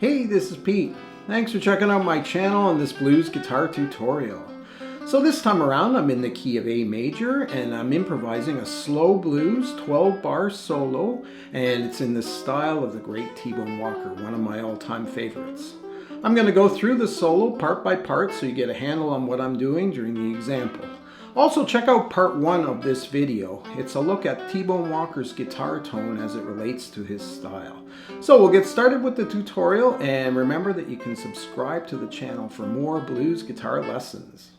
Hey, this is Pete. Thanks for checking out my channel on this blues guitar tutorial. So this time around I'm in the key of A major and I'm improvising a slow blues 12-bar solo, and it's in the style of the great T-Bone Walker, one of my all-time favorites. I'm going to go through the solo part by part so you get a handle on what I'm doing during the example. Also check out part 1 of this video. It's a look at T-Bone Walker's guitar tone as it relates to his style. So we'll get started with the tutorial, and remember that you can subscribe to the channel for more blues guitar lessons.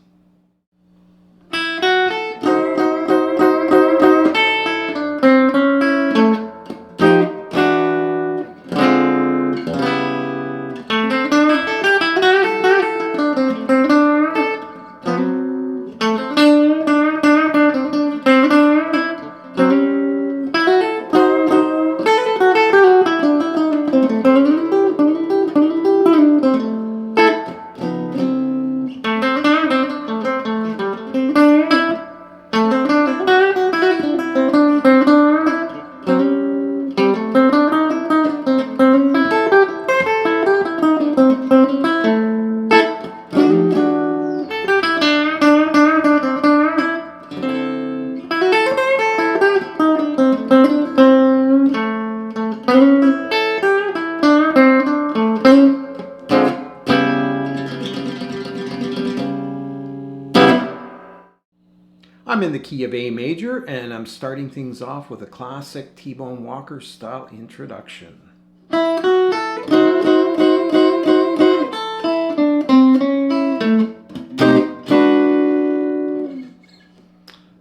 I'm in the key of A major, and I'm starting things off with a classic T-Bone Walker style introduction.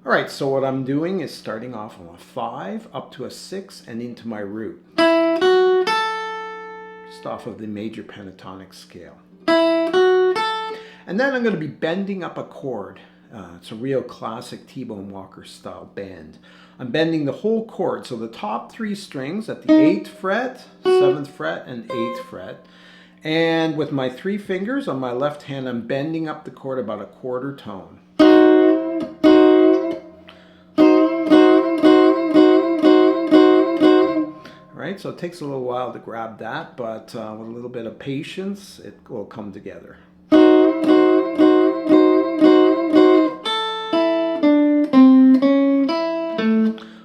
Alright, so what I'm doing is starting off on a 5, up to a 6, and into my root. Just off of the major pentatonic scale. And then I'm going to be bending up a chord. It's a real classic T-Bone Walker style bend. I'm bending the whole chord, so the top 3 strings at the 8th fret, 7th fret, and 8th fret. And with my 3 fingers on my left hand, I'm bending up the chord about a quarter tone. Alright, so it takes a little while to grab that, but with a little bit of patience, it will come together.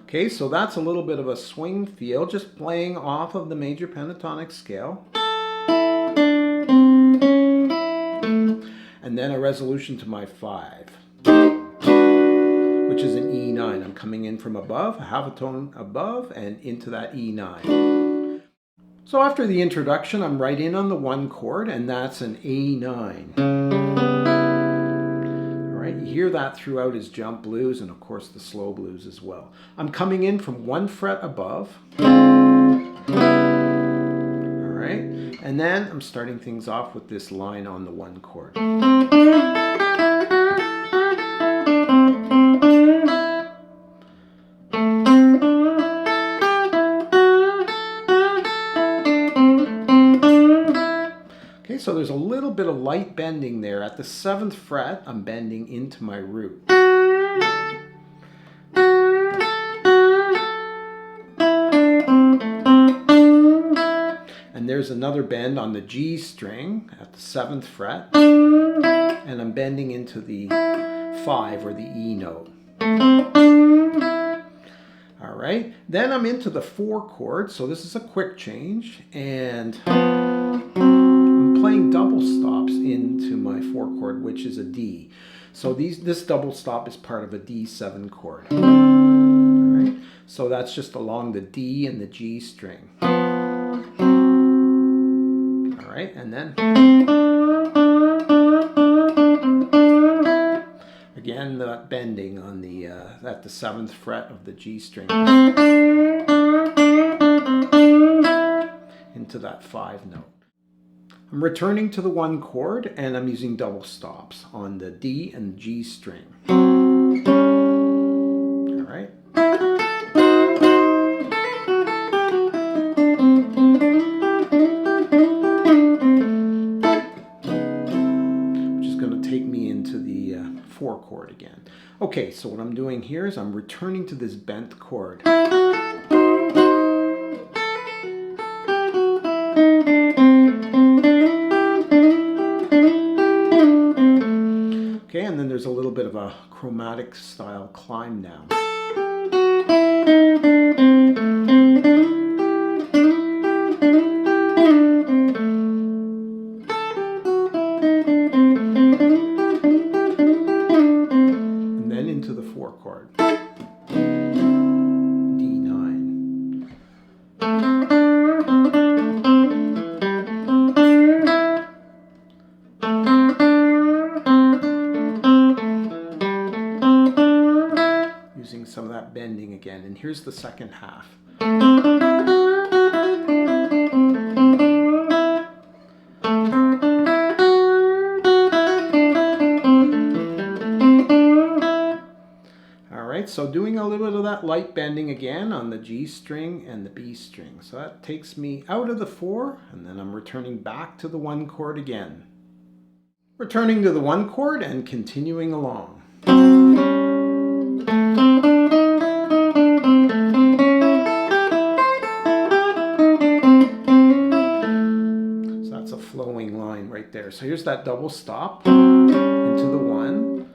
Okay, so that's a little bit of a swing feel, just playing off of the major pentatonic scale. And then a resolution to my 5, which is an E9. I'm coming in from above, half a tone above, and into that E9. So after the introduction, I'm right in on the 1 chord, and that's an A9. You hear that throughout his jump blues and of course the slow blues as well. I'm coming in from 1 fret above. Alright, and then I'm starting things off with this line on the 1 chord. So there's a little bit of light bending there. At the 7th fret, I'm bending into my root. And there's another bend on the G string at the 7th fret. And I'm bending into the 5 or the E note. Alright, then I'm into the 4 chord, so this is a quick change. And playing double stops into my 4 chord, which is a D. So this double stop is part of a D7 chord. Alright, so that's just along the D and the G string. Alright, and then again that bending on the at the 7th fret of the G string into that 5 note. I'm returning to the 1 chord, and I'm using double stops on the D and G string. Alright. Which is going to take me into the 4 chord again. Okay, so what I'm doing here is I'm returning to this bent chord. a chromatic style climb down. And then into the 4 chord. Using some of that bending again, and here's the second half. Alright, so doing a little bit of that light bending again on the G string and the B string. So that takes me out of the 4, and then I'm returning back to the 1 chord again. Returning to the 1 chord and continuing along. Flowing line right there. So here's that double stop into the 1.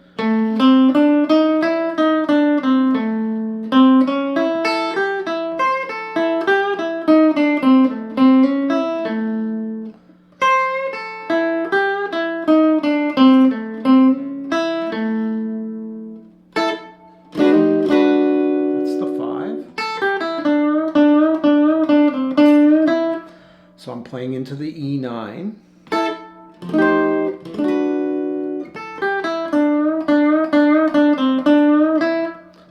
That's the 5. So I'm playing into the E9.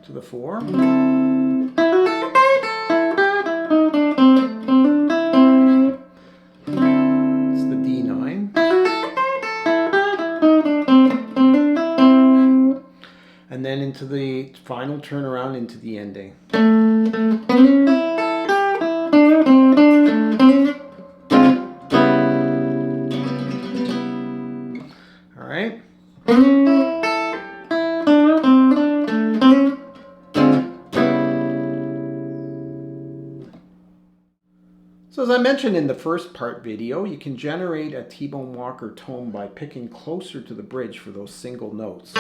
To the 4. It's the D9. And then into the final turnaround into the ending. All right. So as I mentioned in the first part video, you can generate a T-bone Walker tone by picking closer to the bridge for those single notes.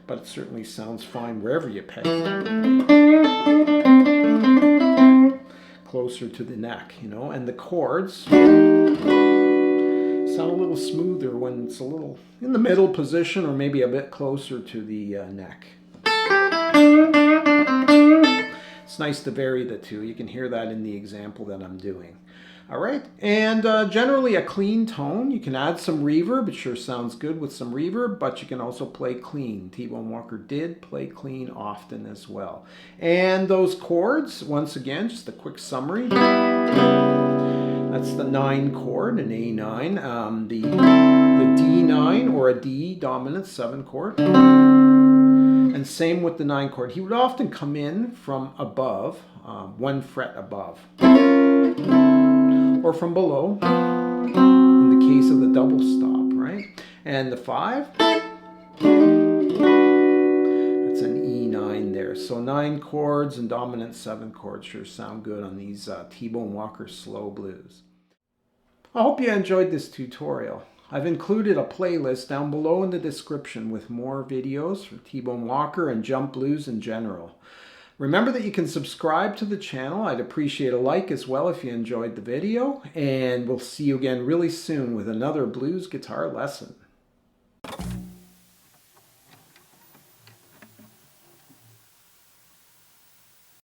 But it certainly sounds fine wherever you pick. Closer to the neck, you know, and the chords sound a little smoother when it's a little in the middle position or maybe a bit closer to the neck. It's nice to vary the two. You can hear that in the example that I'm doing. All right, and generally a clean tone. You can add some reverb. It sure sounds good with some reverb, but you can also play clean. T-bone Walker did play clean often as well. And those chords, once again, just a quick summary. That's the 9 chord, an A9, the D9 or a D dominant 7 chord. And same with the 9 chord. He would often come in from above, 1 fret above, or from below, in the case of the double stop, right? And the 5, that's an E9 there. So 9 chords and dominant 7 chords sure sound good on these T-bone Walker slow blues. I hope you enjoyed this tutorial. I've included a playlist down below in the description with more videos for T-bone Walker and jump blues in general. Remember that you can subscribe to the channel. I'd appreciate a like as well if you enjoyed the video. And we'll see you again really soon with another blues guitar lesson.